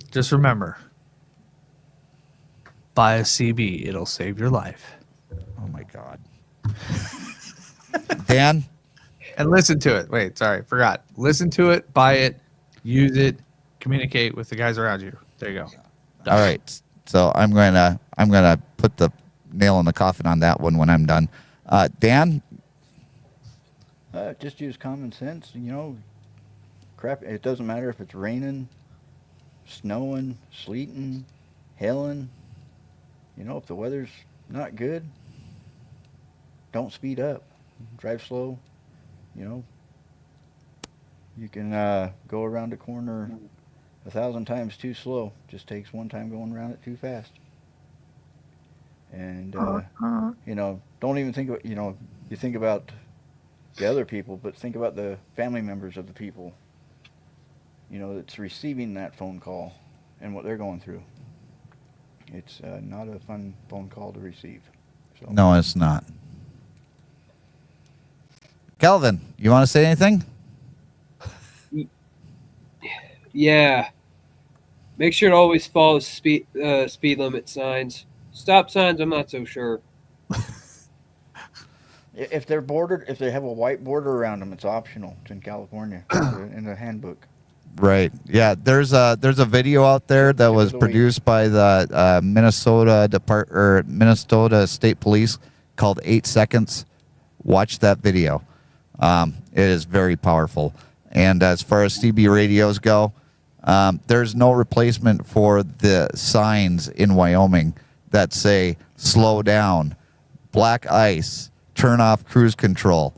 just remember, buy a CB. It'll save your life. Oh, my God. Dan? And listen to it. Wait, sorry, forgot. Listen to it, buy it, use it, communicate with the guys around you. There you go. All right. So I'm gonna put the nail in the coffin on that one when I'm done. Dan? Just use common sense. You know, crap. It doesn't matter if it's raining, snowing, sleeting, hailing. You know, if the weather's not good, don't speed up. Drive slow. You know, you can go around a corner 1,000 times too slow. Just takes one time going around it too fast. And you know, don't even think about, you know, you think about the other people, but think about the family members of the people, you know, that's receiving that phone call and what they're going through. It's not a fun phone call to receive. So. No, it's not. Calvin, you want to say anything? Yeah. Make sure to always follow speed limit signs. Stop signs, I'm not so sure. If they're bordered, if they have a white border around them, it's optional. It's in California, in the handbook. Right. Yeah. There's a video out there that was produced by the Minnesota State Police called 8 Seconds. Watch that video. It is very powerful. And as far as CB radios go, there's no replacement for the signs in Wyoming that say slow down, black ice, turn off cruise control.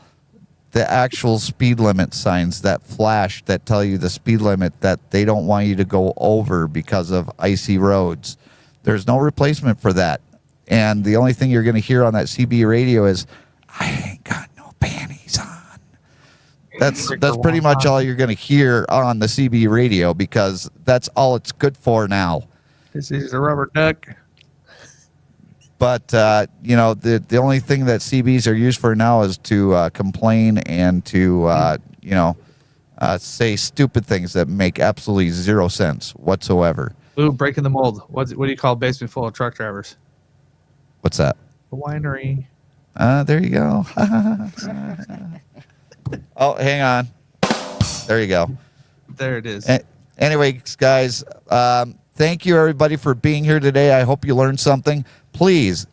The actual speed limit signs that flash that tell you the speed limit that they don't want you to go over because of icy roads. There's no replacement for that. And the only thing you're going to hear on that CB radio is, I ain't got no panties on. That's pretty much all you're going to hear on the CB radio because that's all it's good for now. This is a rubber duck. But, you know, the only thing that CBs are used for now is to complain and to, you know, say stupid things that make absolutely zero sense whatsoever. Ooh, breaking the mold. What do you call a basement full of truck drivers? What's that? A winery. There you go. Oh, hang on. There you go. There it is. Anyways, guys, thank you, everybody, for being here today. I hope you learned something. Please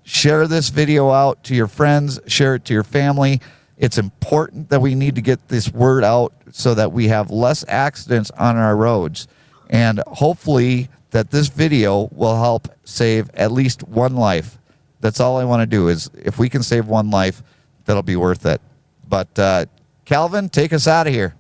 share this video out to your friends. Share it to your family. It's important that we need to get this word out so that we have less accidents on our roads. And hopefully that this video will help save at least one life That's all I want to do is if we can save one life, that'll be worth it. But Calvin, take us out of here.